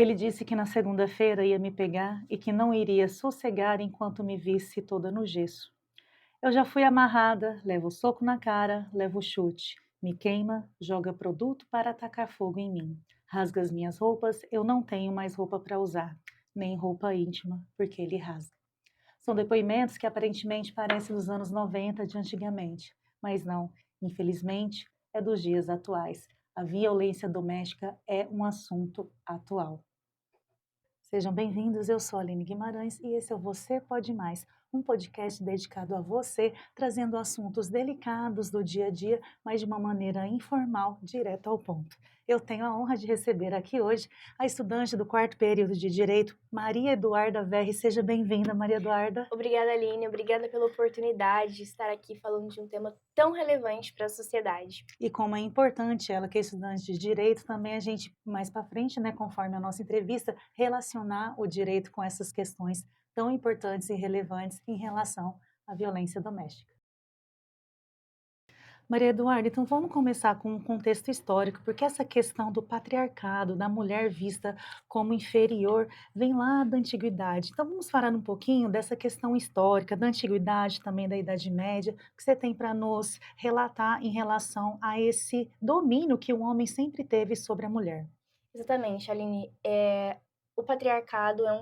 Ele disse que na segunda-feira ia me pegar e que não iria sossegar enquanto me visse toda no gesso. Eu já fui amarrada, levo soco na cara, levo chute. Me queima, joga produto para atacar fogo em mim. Rasga as minhas roupas, eu não tenho mais roupa para usar, nem roupa íntima, porque ele rasga. São depoimentos que aparentemente parecem dos anos 90 de antigamente, mas não, infelizmente, é dos dias atuais. A violência doméstica é um assunto atual. Sejam bem-vindos, eu sou a Aline Guimarães e esse é o Você Pode Mais, um podcast dedicado a você, trazendo assuntos delicados do dia a dia, mas de uma maneira informal, direto ao ponto. Eu tenho a honra de receber aqui hoje a estudante do quarto período de Direito, Maria Eduarda Verri. Seja bem-vinda, Maria Eduarda. Obrigada, Aline. Obrigada pela oportunidade de estar aqui falando de um tema tão relevante para a sociedade. E como é importante ela, que é estudante de direito, também a gente, mais para frente, né, conforme a nossa entrevista, relacionar o direito com essas questões tão importantes e relevantes em relação à violência doméstica. Maria Eduarda, então vamos começar com um contexto histórico, porque essa questão do patriarcado, da mulher vista como inferior, vem lá da antiguidade. Então vamos falar um pouquinho dessa questão histórica, da antiguidade, também da Idade Média, que você tem para nos relatar em relação a esse domínio que o homem sempre teve sobre a mulher. Exatamente, Aline. O patriarcado é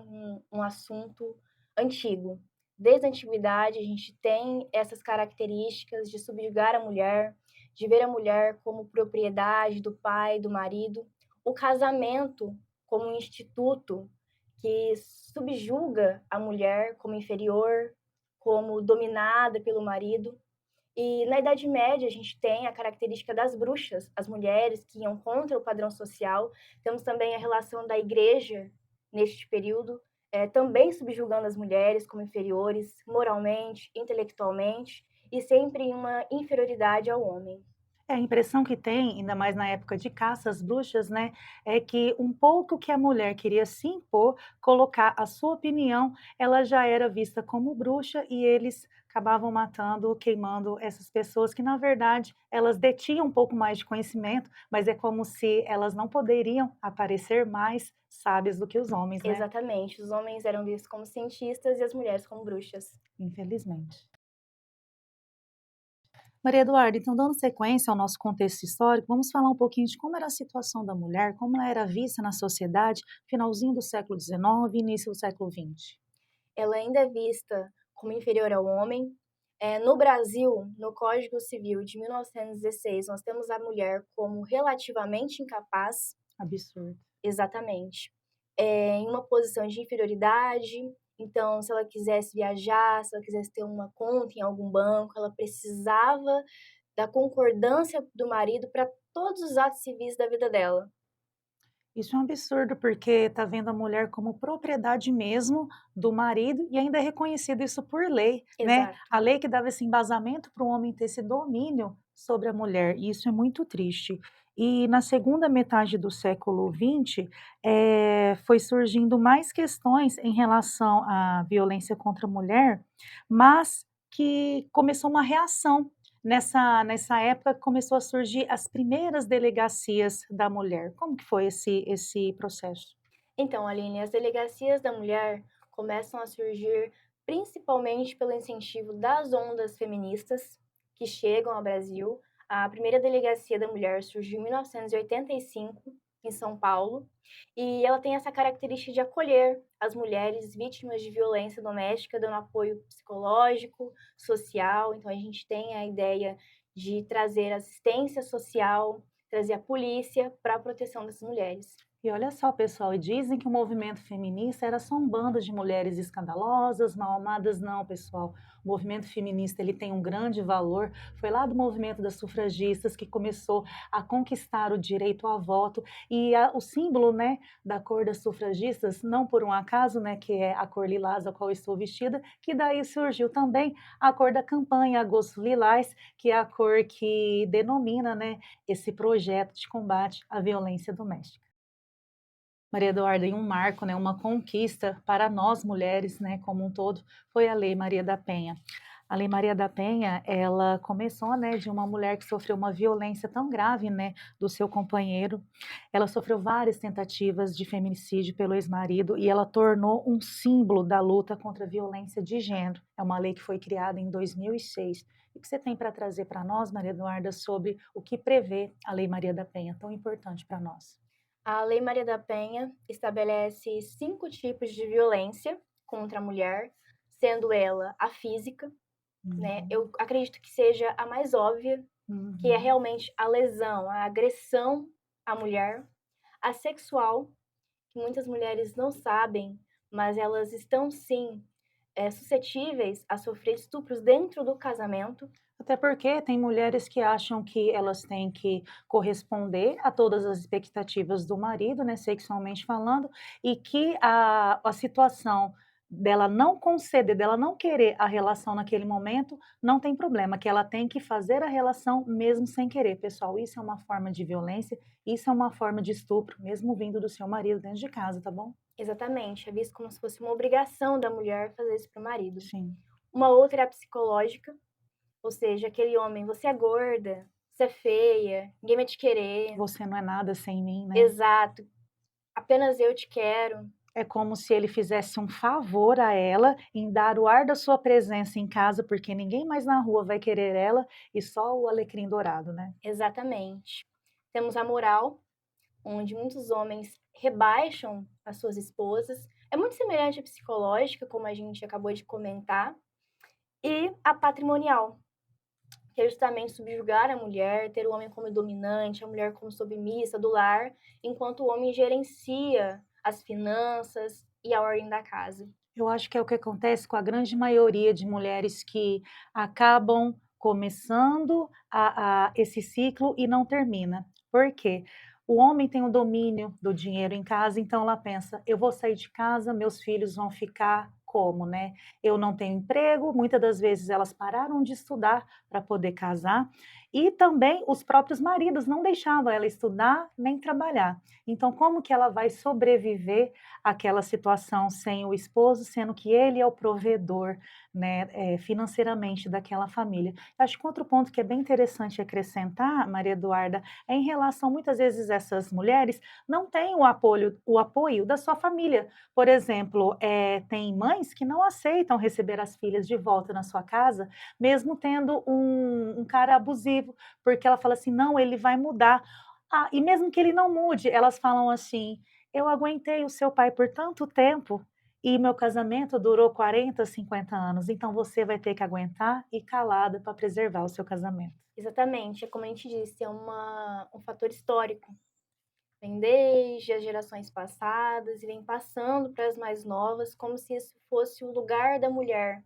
um assunto antigo. Desde a antiguidade, a gente tem essas características de subjugar a mulher, de ver a mulher como propriedade do pai, do marido. O casamento como um instituto que subjuga a mulher como inferior, como dominada pelo marido. E na Idade Média, a gente tem a característica das bruxas, as mulheres que iam contra o padrão social. Temos também a relação da igreja neste período, também subjugando as mulheres como inferiores, moralmente, intelectualmente, e sempre em uma inferioridade ao homem. É, a impressão que tem, ainda mais na época de caça às bruxas, né, é que um pouco que a mulher queria se impor, colocar a sua opinião, ela já era vista como bruxa e eles acabavam matando, queimando essas pessoas que, na verdade, elas detinham um pouco mais de conhecimento, mas é como se elas não poderiam aparecer mais sábias do que os homens, né? Exatamente, os homens eram vistos como cientistas e as mulheres como bruxas. Infelizmente. Maria Eduarda, então dando sequência ao nosso contexto histórico, vamos falar um pouquinho de como era a situação da mulher, como ela era vista na sociedade, finalzinho do século XIX e início do século XX. Ela ainda é vista como inferior ao homem. No Brasil, no Código Civil de 1916, nós temos a mulher como relativamente incapaz, Absurdo. exatamente, em uma posição de inferioridade. Então, se ela quisesse viajar, se ela quisesse ter uma conta em algum banco, ela precisava da concordância do marido para todos os atos civis da vida dela. Isso é um absurdo, porque está vendo a mulher como propriedade mesmo do marido e ainda é reconhecido isso por lei, né? Exato. A lei que dava esse embasamento para o homem ter esse domínio sobre a mulher, e isso é muito triste. E na segunda metade do século XX, foi surgindo mais questões em relação à violência contra a mulher, mas que começou uma reação. Nessa época começou a surgir as primeiras delegacias da mulher. Como que foi esse processo? Então, Aline, as delegacias da mulher começam a surgir principalmente pelo incentivo das ondas feministas que chegam ao Brasil. A primeira delegacia da mulher surgiu em 1985, em São Paulo, e ela tem essa característica de acolher as mulheres vítimas de violência doméstica, dando apoio psicológico, social. Então, a gente tem a ideia de trazer assistência social, trazer a polícia para a proteção dessas mulheres. E olha só, pessoal, e dizem que o movimento feminista era só um bando de mulheres escandalosas, mal-amadas. Não, pessoal. O movimento feminista ele tem um grande valor. Foi lá do movimento das sufragistas que começou a conquistar o direito ao voto e o símbolo, né, da cor das sufragistas, não por um acaso, né, que é a cor lilás a qual eu estou vestida, que daí surgiu também a cor da campanha Agosto Lilás, que é a cor que denomina, né, esse projeto de combate à violência doméstica. Maria Eduarda, e um marco, né, uma conquista para nós mulheres, né, como um todo, foi a Lei Maria da Penha. A Lei Maria da Penha, ela começou, né, de uma mulher que sofreu uma violência tão grave, né, do seu companheiro. Ela sofreu várias tentativas de feminicídio pelo ex-marido e ela tornou um símbolo da luta contra a violência de gênero. É uma lei que foi criada em 2006. O que você tem para trazer para nós, Maria Eduarda, sobre o que prevê a Lei Maria da Penha, tão importante para nós? A Lei Maria da Penha estabelece 5 tipos de violência contra a mulher, sendo ela a física, né? Uhum, Eu acredito que seja a mais óbvia, que é uhum. realmente a lesão, a agressão à mulher, a sexual, que muitas mulheres não sabem, mas elas estão sim, suscetíveis a sofrer estupros dentro do casamento. Até porque tem mulheres que acham que elas têm que corresponder a todas as expectativas do marido, né, sexualmente falando, e que a situação dela não conceder, dela não querer a relação naquele momento, não tem problema, que ela tem que fazer a relação mesmo sem querer. Pessoal, isso é uma forma de violência, isso é uma forma de estupro, mesmo vindo do seu marido dentro de casa, tá bom? Exatamente, é visto como se fosse uma obrigação da mulher fazer isso para o marido. Sim. Uma outra é a psicológica, ou seja, aquele homem: "Você é gorda, você é feia, ninguém vai te querer". Você não é nada sem mim, né? Exato, "apenas eu te quero". É como se ele fizesse um favor a ela em dar o ar da sua presença em casa, porque ninguém mais na rua vai querer ela e só o alecrim dourado, né. Exatamente. Temos a moral, onde muitos homens rebaixam as suas esposas, é muito semelhante à psicológica, como a gente acabou de comentar, e a patrimonial, que é justamente subjugar a mulher, ter o homem como dominante, a mulher como submissa do lar, enquanto o homem gerencia as finanças e a ordem da casa. Eu acho que é o que acontece com a grande maioria de mulheres que acabam começando a esse ciclo e não termina. Por quê? O homem tem o domínio do dinheiro em casa, então ela pensa: "Eu vou sair de casa, meus filhos vão ficar como, né? Eu não tenho emprego", muitas das vezes elas pararam de estudar para poder casar, e também os próprios maridos não deixavam ela estudar nem trabalhar. Então como que ela vai sobreviver aquela situação sem o esposo, sendo que ele é o provedor, né, financeiramente daquela família. Acho que outro ponto que é bem interessante acrescentar, Maria Eduarda, é em relação muitas vezes essas mulheres não têm o apoio da sua família. Por exemplo, tem mães que não aceitam receber as filhas de volta na sua casa, mesmo tendo um cara abusivo, porque ela fala assim: "Não, ele vai mudar". Ah, e mesmo que ele não mude, elas falam assim: "Eu aguentei o seu pai por tanto tempo e meu casamento durou 40, 50 anos, então você vai ter que aguentar e calada para preservar o seu casamento". Exatamente, é como a gente disse, é um fator histórico. Vem desde as gerações passadas e vem passando para as mais novas, como se isso fosse o lugar da mulher,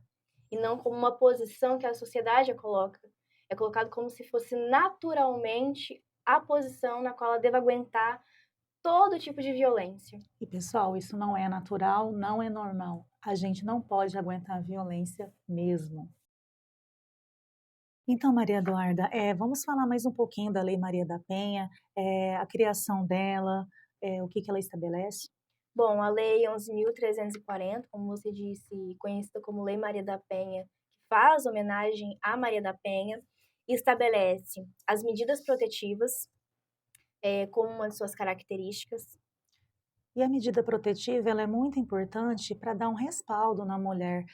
e não como uma posição que a sociedade a coloca. É colocado como se fosse naturalmente a posição na qual ela deve aguentar todo tipo de violência. E pessoal, isso não é natural, não é normal. A gente não pode aguentar a violência mesmo. Então, Maria Eduarda, vamos falar mais um pouquinho da Lei Maria da Penha, a criação dela, o que que ela estabelece? Bom, a Lei 11.340, como você disse, conhecida como Lei Maria da Penha, que faz homenagem a Maria da Penha, estabelece as medidas protetivas, como uma de suas características. E a medida protetiva, ela é muito importante para dar um respaldo na mulher.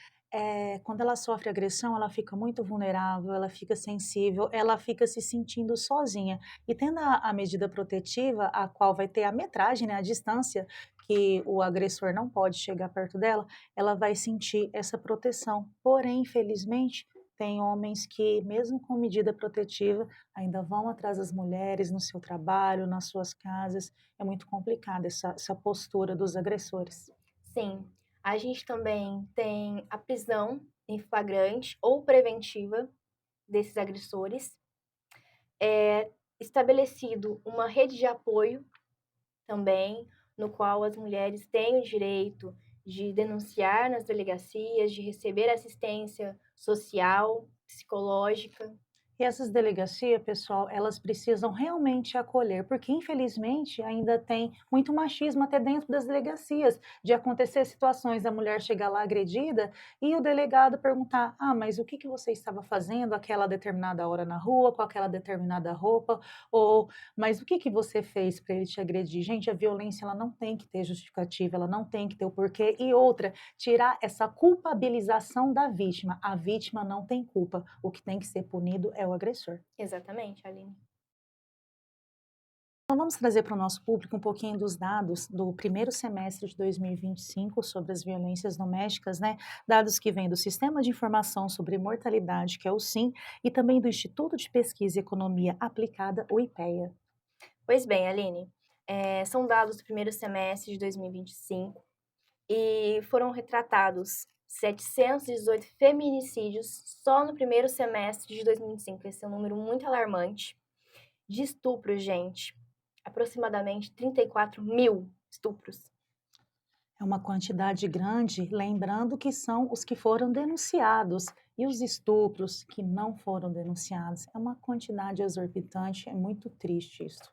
Quando ela sofre agressão, ela fica muito vulnerável, ela fica sensível, ela fica se sentindo sozinha. E tendo a medida protetiva, a qual vai ter a metragem, né, a distância que o agressor não pode chegar perto dela, ela vai sentir essa proteção. Porém, infelizmente, tem homens que, mesmo com medida protetiva, ainda vão atrás das mulheres no seu trabalho, nas suas casas. É muito complicada essa postura dos agressores. Sim, a gente também tem a prisão em flagrante ou preventiva desses agressores. É estabelecido uma rede de apoio também, no qual as mulheres têm o direito de denunciar nas delegacias, de receber assistência social, psicológica. E essas delegacias, pessoal, elas precisam realmente acolher, porque infelizmente ainda tem muito machismo até dentro das delegacias, de acontecer situações da mulher chegar lá agredida e o delegado perguntar: "Ah, mas o que que você estava fazendo aquela determinada hora na rua, com aquela determinada roupa?" Ou "Mas o que que você fez para ele te agredir?" Gente, a violência ela não tem que ter justificativa, ela não tem que ter o porquê. E outra, tirar essa culpabilização da vítima. A vítima não tem culpa. O que tem que ser punido é o agressor. Exatamente, Aline. Então, vamos trazer para o nosso público um pouquinho dos dados do primeiro semestre de 2025 sobre as violências domésticas, né? Dados que vêm do Sistema de Informação sobre Mortalidade, que é o SIM, e também do Instituto de Pesquisa e Economia Aplicada, o IPEA. Pois bem, Aline, são dados do primeiro semestre de 2025 e foram retratados 718 feminicídios só no primeiro semestre de 2025. Esse é um número muito alarmante. De estupro, gente, aproximadamente 34 mil estupros. É uma quantidade grande, lembrando que são os que foram denunciados e os estupros que não foram denunciados. É uma quantidade exorbitante, é muito triste isso.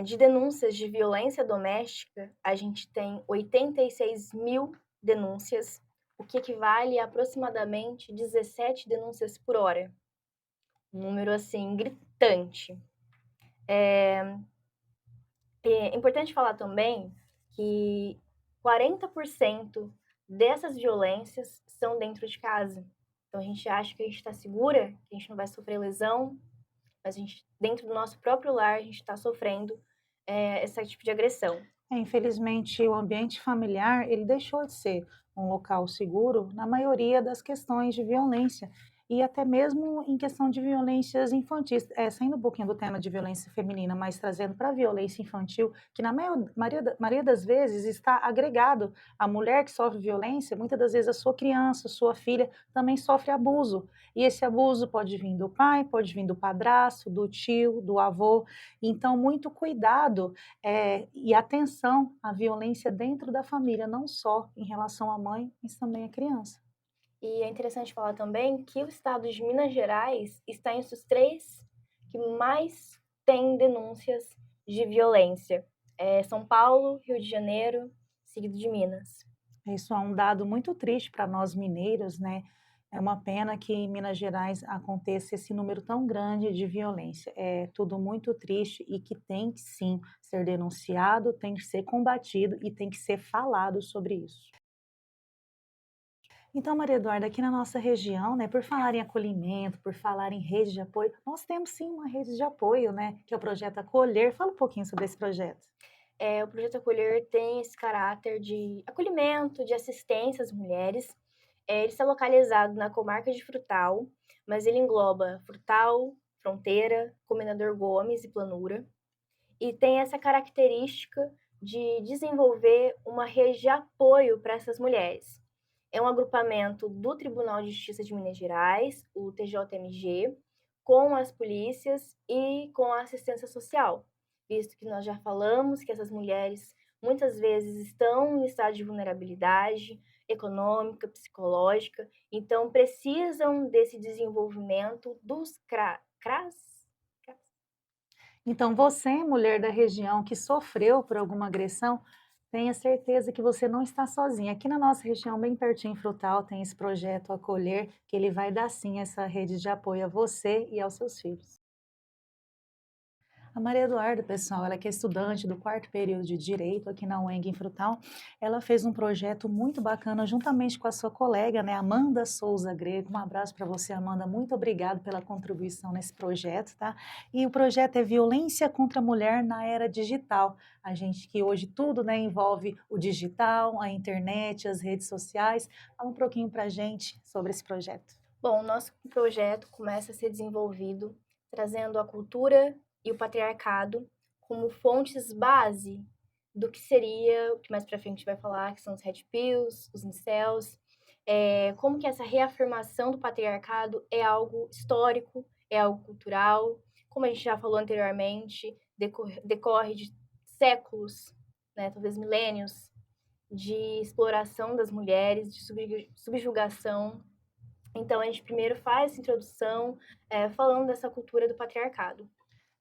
De denúncias de violência doméstica, a gente tem 86 mil denúncias, o que equivale a aproximadamente 17 denúncias por hora. Um número, assim, gritante. É importante falar também que 40% dessas violências são dentro de casa. Então a gente acha que a gente está segura, que a gente não vai sofrer lesão, mas a gente, dentro do nosso próprio lar, a gente está sofrendo esse tipo de agressão. Infelizmente, o ambiente familiar, ele deixou de ser um local seguro na maioria das questões de violência e até mesmo em questão de violências infantis. Saindo um pouquinho do tema de violência feminina, mas trazendo para a violência infantil, que na maioria das vezes está agregado à mulher que sofre violência, muitas das vezes a sua criança, a sua filha também sofre abuso. E esse abuso pode vir do pai, pode vir do padrasto, do tio, do avô. Então, muito cuidado e atenção à violência dentro da família, não só em relação à mãe, mas também à criança. E é interessante falar também que o estado de Minas Gerais está entre os 3 que mais tem denúncias de violência. São Paulo, Rio de Janeiro, seguido de Minas. Isso é um dado muito triste para nós mineiros, né? É uma pena que em Minas Gerais aconteça esse número tão grande de violência. É tudo muito triste e que tem que sim ser denunciado, tem que ser combatido e tem que ser falado sobre isso. Então, Maria Eduarda, aqui na nossa região, né, por falar em acolhimento, por falar em rede de apoio, nós temos sim uma rede de apoio, né, que é o projeto Acolher. Fala um pouquinho sobre esse projeto. O projeto Acolher tem esse caráter de acolhimento, de assistência às mulheres. Ele está localizado na comarca de Frutal, mas ele engloba Frutal, Fronteira, Comendador Gomes e Planura. E tem essa característica de desenvolver uma rede de apoio para essas mulheres. É um agrupamento do Tribunal de Justiça de Minas Gerais, o TJMG, com as polícias e com a assistência social, visto que nós já falamos que essas mulheres muitas vezes estão em estado de vulnerabilidade econômica, psicológica, então precisam desse desenvolvimento dos CRAS. Então, você, mulher da região que sofreu por alguma agressão, tenha certeza que você não está sozinha. Aqui na nossa região, bem pertinho em Frutal, tem esse projeto Acolher, que ele vai dar sim essa rede de apoio a você e aos seus filhos. A Maria Eduarda, pessoal, ela que é estudante do quarto período de Direito aqui na UENG em Frutal, ela fez um projeto muito bacana juntamente com a sua colega, né, Amanda Souza Greco. Um abraço para você, Amanda. Muito obrigado pela contribuição nesse projeto, tá? E o projeto é Violência contra a Mulher na Era Digital. A gente que hoje tudo, né, envolve o digital, a internet, as redes sociais. Fala um pouquinho para a gente sobre esse projeto. Bom, o nosso projeto começa a ser desenvolvido trazendo a cultura e o patriarcado como fontes base do que seria, o que mais pra frente a gente vai falar, que são os red pills, os incels, como que essa reafirmação do patriarcado é algo histórico, é algo cultural, como a gente já falou anteriormente, decorre de séculos, né, talvez milênios, de exploração das mulheres, de subjugação. Então a gente primeiro faz essa introdução, falando dessa cultura do patriarcado.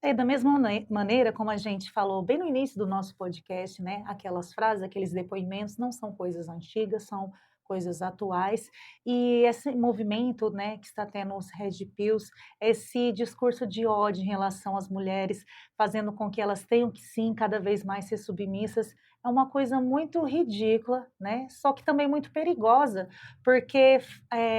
É, da mesma maneira como a gente falou bem no início do nosso podcast, né, aquelas frases, aqueles depoimentos não são coisas antigas, são coisas atuais. E esse movimento, né, que está tendo os Red Pills, esse discurso de ódio em relação às mulheres, fazendo com que elas tenham que sim, cada vez mais ser submissas, é uma coisa muito ridícula, né, só que também muito perigosa, porque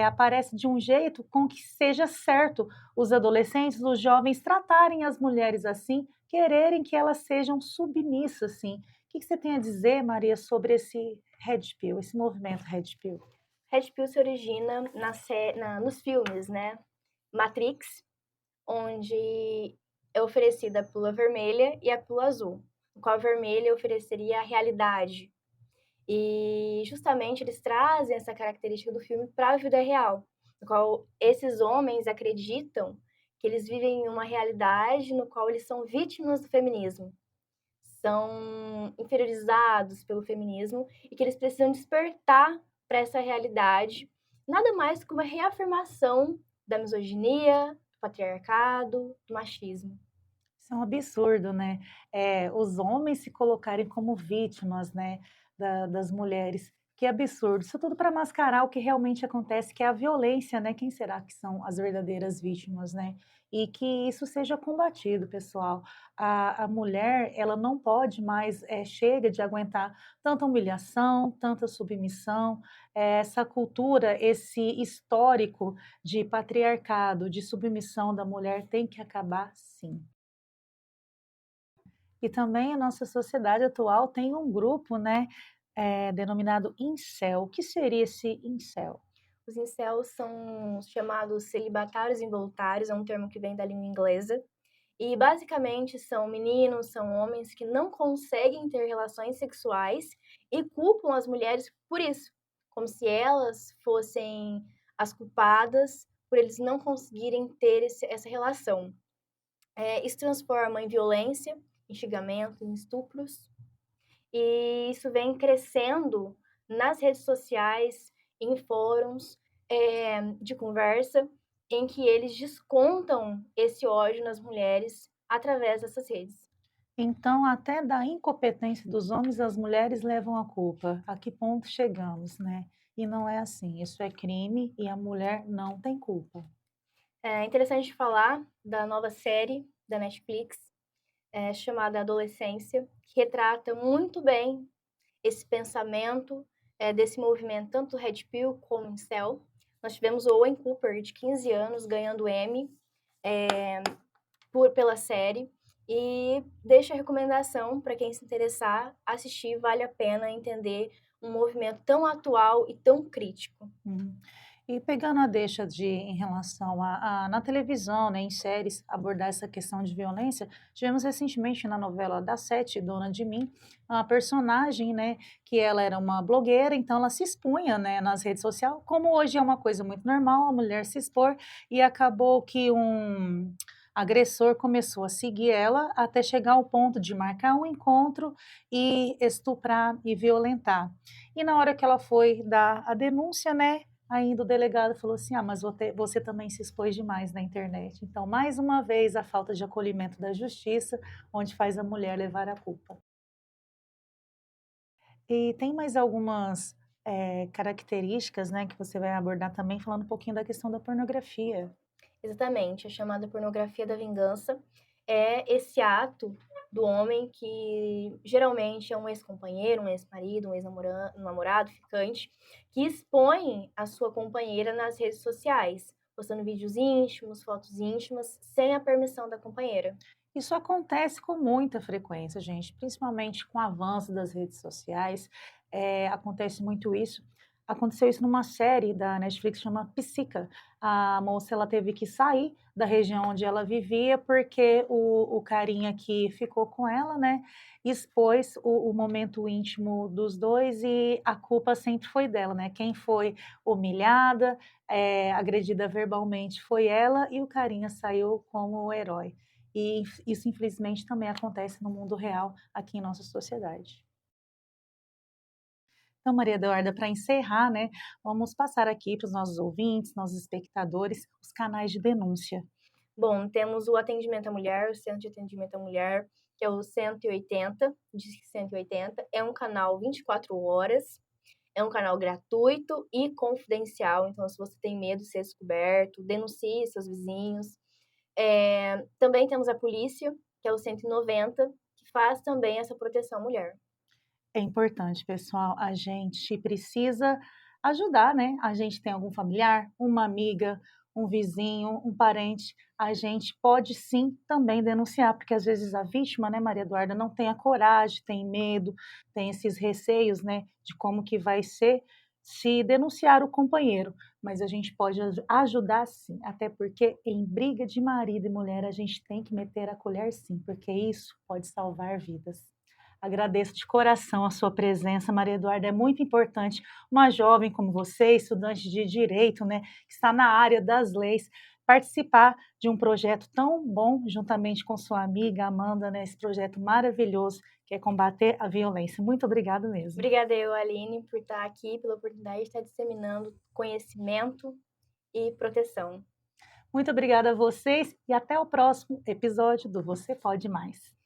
aparece de um jeito com que seja certo os adolescentes, os jovens tratarem as mulheres assim, quererem que elas sejam submissas, assim. O que você tem a dizer, Maria, sobre esse Red Pill, esse movimento Red Pill? Red Pill se origina nos filmes, né? Matrix, onde é oferecida a pílula vermelha e a pílula azul. No qual a vermelha ofereceria a realidade. E justamente eles trazem essa característica do filme para a vida real, no qual esses homens acreditam que eles vivem em uma realidade no qual eles são vítimas do feminismo, são inferiorizados pelo feminismo e que eles precisam despertar para essa realidade, nada mais que uma reafirmação da misoginia, do patriarcado, do machismo. Isso é um absurdo, né? Os homens se colocarem como vítimas, né, das mulheres. Que absurdo. Isso tudo para mascarar o que realmente acontece, que é a violência, né? Quem será que são as verdadeiras vítimas, né? E que isso seja combatido, pessoal. A mulher, ela não pode mais, chega de aguentar tanta humilhação, tanta submissão, essa cultura, esse histórico de patriarcado, de submissão da mulher tem que acabar sim. E também a nossa sociedade atual tem um grupo, né, denominado incel. O que seria esse incel? Os incels são chamados celibatários involuntários, é um termo que vem da língua inglesa. E basicamente são meninos, são homens que não conseguem ter relações sexuais e culpam as mulheres por isso, como se elas fossem as culpadas por eles não conseguirem ter essa relação. Isso transforma em violência, em xingamento, em estupros, e isso vem crescendo nas redes sociais, em fóruns, de conversa, em que eles descontam esse ódio nas mulheres através dessas redes. Então, até da incompetência dos homens, as mulheres levam a culpa. A que ponto chegamos, né? E não é assim. Isso é crime e a mulher não tem culpa. É interessante falar da nova série da Netflix, chamada Adolescência, que retrata muito bem esse pensamento, desse movimento, tanto Red Pill como Incel. Nós tivemos o Owen Cooper, de 15 anos, ganhando Emmy, pela série. E deixo a recomendação para quem se interessar assistir, vale a pena entender um movimento tão atual e tão crítico. Uhum. E pegando a deixa em relação na televisão, né, em séries, abordar essa questão de violência, tivemos recentemente na novela da Sete, Dona de Mim, a personagem, né, que ela era uma blogueira, então ela se expunha, né, nas redes sociais, como hoje é uma coisa muito normal, a mulher se expor, e acabou que um agressor começou a seguir ela até chegar ao ponto de marcar um encontro e estuprar e violentar. E na hora que ela foi dar a denúncia, né, ainda o delegado falou assim: "Ah, mas você também se expôs demais na internet". Então, mais uma vez, a falta de acolhimento da justiça, onde faz a mulher levar a culpa. E tem mais algumas, características, né, que você vai abordar também, falando um pouquinho da questão da pornografia. Exatamente, a chamada pornografia da vingança é esse ato do homem que geralmente é um ex-companheiro, um ex-marido, um ex-namorado, ficante, que expõe a sua companheira nas redes sociais, postando vídeos íntimos, fotos íntimas, sem a permissão da companheira. Isso acontece com muita frequência, gente, principalmente com o avanço das redes sociais, acontece muito isso. Aconteceu isso numa série da Netflix chama Psica. A moça ela teve que sair da região onde ela vivia porque o carinha que ficou com ela, né, expôs o momento íntimo dos dois e a culpa sempre foi dela, né? Quem foi humilhada, agredida verbalmente foi ela e o carinha saiu como o herói. E isso infelizmente também acontece no mundo real aqui em nossa sociedade. Então, Maria Eduarda, para encerrar, né, vamos passar aqui para os nossos ouvintes, nossos espectadores, os canais de denúncia. Bom, temos o atendimento à mulher, o Centro de Atendimento à Mulher, que é o 180, Disque 180, é um canal 24 horas, é um canal gratuito e confidencial, então se você tem medo de ser descoberto, denuncie seus vizinhos. Também temos a polícia, que é o 190, que faz também essa proteção à mulher. É importante, pessoal, a gente precisa ajudar, né? A gente tem algum familiar, uma amiga, um vizinho, um parente, a gente pode sim também denunciar, porque às vezes a vítima, né, Maria Eduarda, não tem a coragem, tem medo, tem esses receios, né, de como que vai ser se denunciar o companheiro, mas a gente pode ajudar sim, até porque em briga de marido e mulher a gente tem que meter a colher sim, porque isso pode salvar vidas. Agradeço de coração a sua presença, Maria Eduarda, é muito importante uma jovem como você, estudante de direito, né, que está na área das leis, participar de um projeto tão bom, juntamente com sua amiga Amanda, né, esse projeto maravilhoso que é combater a violência. Muito obrigada mesmo. Obrigada eu, Aline, por estar aqui, pela oportunidade de estar disseminando conhecimento e proteção. Muito obrigada a vocês e até o próximo episódio do Você Pode Mais.